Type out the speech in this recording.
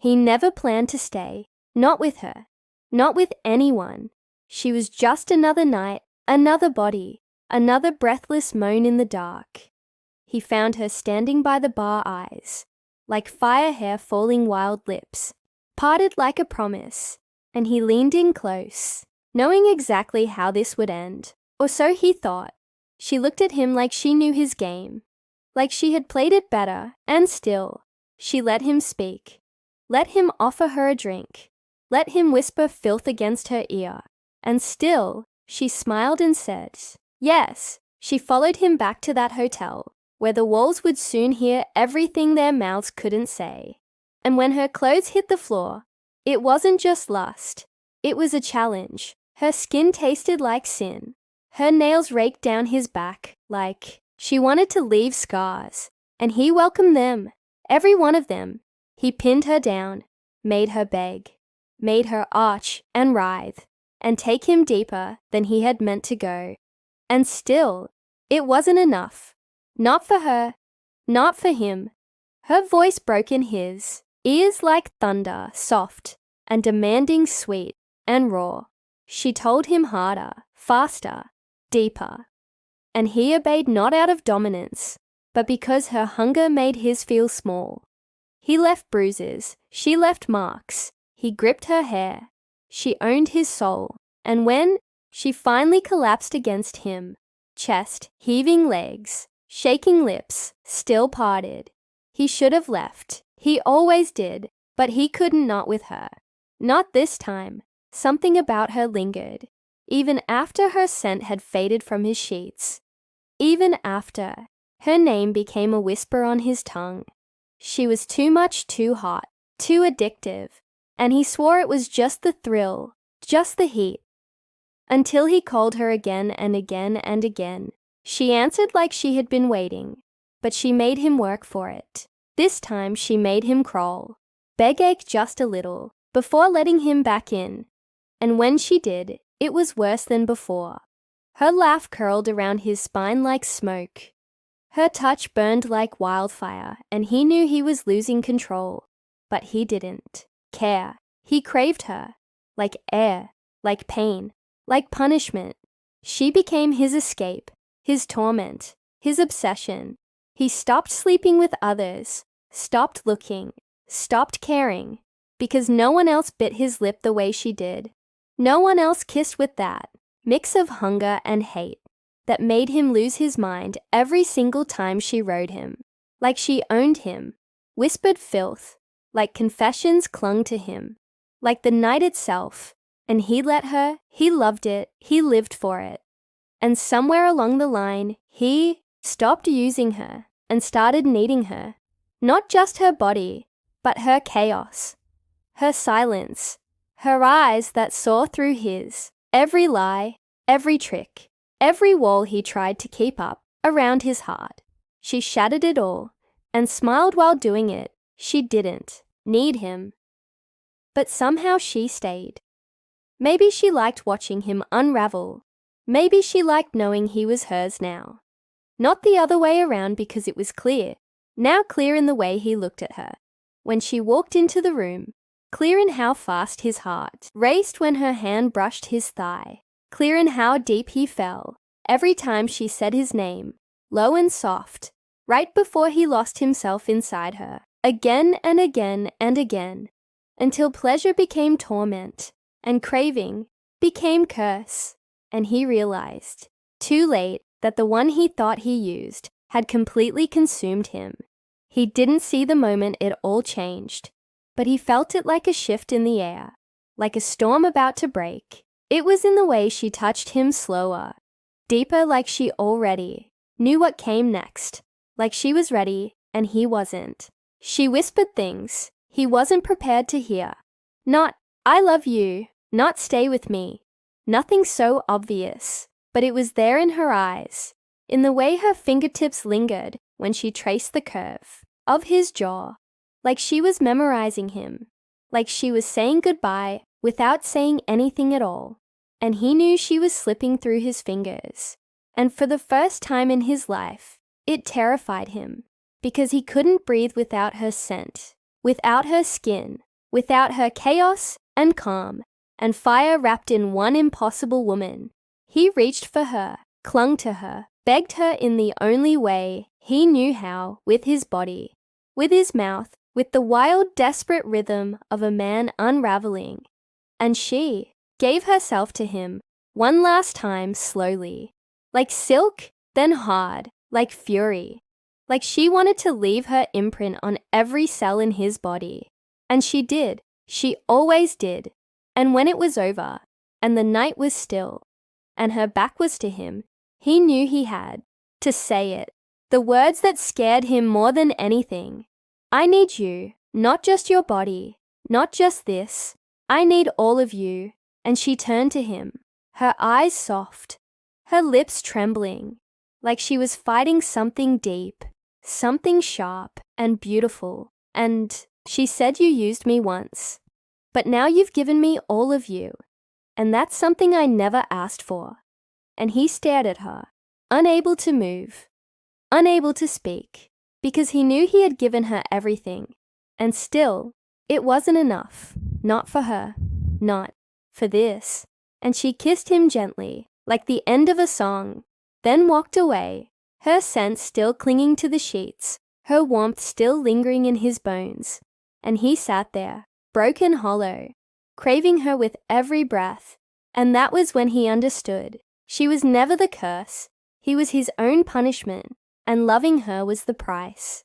He never planned to stay, not with her, not with anyone. She was just another night, another body, another breathless moan in the dark. He found her standing by the bar, eyes like fire, hair falling, wild lips parted like a promise, and he leaned in close, knowing exactly how this would end, or so he thought. She looked at him like she knew his game, like she had played it better, and still, she let him speak. Let him offer her a drink. Let him whisper filth against her ear. And still, she smiled and said, yes. She followed him back to that hotel, where the walls would soon hear everything their mouths couldn't say. And when her clothes hit the floor, it wasn't just lust. It was a challenge. Her skin tasted like sin. Her nails raked down his back like she wanted to leave scars. And he welcomed them, every one of them. He pinned her down, made her beg, made her arch and writhe, and take him deeper than he had meant to go. And still, it wasn't enough. Not for her, not for him. Her voice broke in his, ears like thunder, soft and demanding, sweet and raw. She told him harder, faster, deeper. And he obeyed not out of dominance, but because her hunger made his feel small. He left bruises, she left marks. He gripped her hair. She owned his soul. And when she finally collapsed against him, chest, heaving legs, shaking lips, still parted, he should have left. He always did, but he couldn't, not with her. Not this time. Something about her lingered, even after her scent had faded from his sheets. Even after her name became a whisper on his tongue. She was too much, too hot, too addictive, and he swore it was just the thrill, just the heat. Until he called her again and again and again. She answered like she had been waiting, but she made him work for it. This time she made him crawl, beg, ache just a little, before letting him back in. And when she did, it was worse than before. Her laugh curled around his spine like smoke. Her touch burned like wildfire, and he knew he was losing control. But he didn't care. He craved her, like air, like pain, like punishment. She became his escape, his torment, his obsession. He stopped sleeping with others, stopped looking, stopped caring, because no one else bit his lip the way she did. No one else kissed with that mix of hunger and hate that made him lose his mind every single time she rode him, like she owned him, whispered filth, like confessions clung to him, like the night itself. And he let her, he loved it, he lived for it. And somewhere along the line, he stopped using her and started needing her. Not just her body, but her chaos, her silence, her eyes that saw through his, every lie, every trick, every wall he tried to keep up around his heart. She shattered it all and smiled while doing it. She didn't need him. But somehow she stayed. Maybe she liked watching him unravel. Maybe she liked knowing he was hers now. Not the other way around, because it was clear, now clear in the way he looked at her. When she walked into the room, clear in how fast his heart raced when her hand brushed his thigh, clear in how deep he fell every time she said his name, low and soft, right before he lost himself inside her, again and again and again, until pleasure became torment and craving became curse. And he realized, too late, that the one he thought he used had completely consumed him. He didn't see the moment it all changed, but he felt it like a shift in the air, like a storm about to break. It was in the way she touched him slower, deeper, like she already knew what came next, like she was ready and he wasn't. She whispered things he wasn't prepared to hear. Not, I love you, not stay with me. Nothing so obvious, but it was there in her eyes, in the way her fingertips lingered when she traced the curve of his jaw, like she was memorizing him, like she was saying goodbye without saying anything at all. And he knew she was slipping through his fingers. And for the first time in his life, it terrified him, because he couldn't breathe without her scent, without her skin, without her chaos and calm, and fire wrapped in one impossible woman. He reached for her, clung to her, begged her in the only way he knew how, with his body, with his mouth, with the wild, desperate rhythm of a man unraveling. And she gave herself to him one last time slowly, like silk, then hard, like fury, like she wanted to leave her imprint on every cell in his body. And she did, she always did. And when it was over, and the night was still, and her back was to him, he knew he had to say it, the words that scared him more than anything. I need you, not just your body, not just this. I need all of you. And she turned to him, her eyes soft, her lips trembling, like she was fighting something deep, something sharp and beautiful. And she said, you used me once, but now you've given me all of you. And that's something I never asked for. And he stared at her, unable to move, unable to speak, because he knew he had given her everything. And still, it wasn't enough. Not for her. Not for this. And she kissed him gently, like the end of a song, then walked away, her scent still clinging to the sheets, her warmth still lingering in his bones. And he sat there, broken hollow, craving her with every breath. And that was when he understood. She was never the curse. He was his own punishment, and loving her was the price.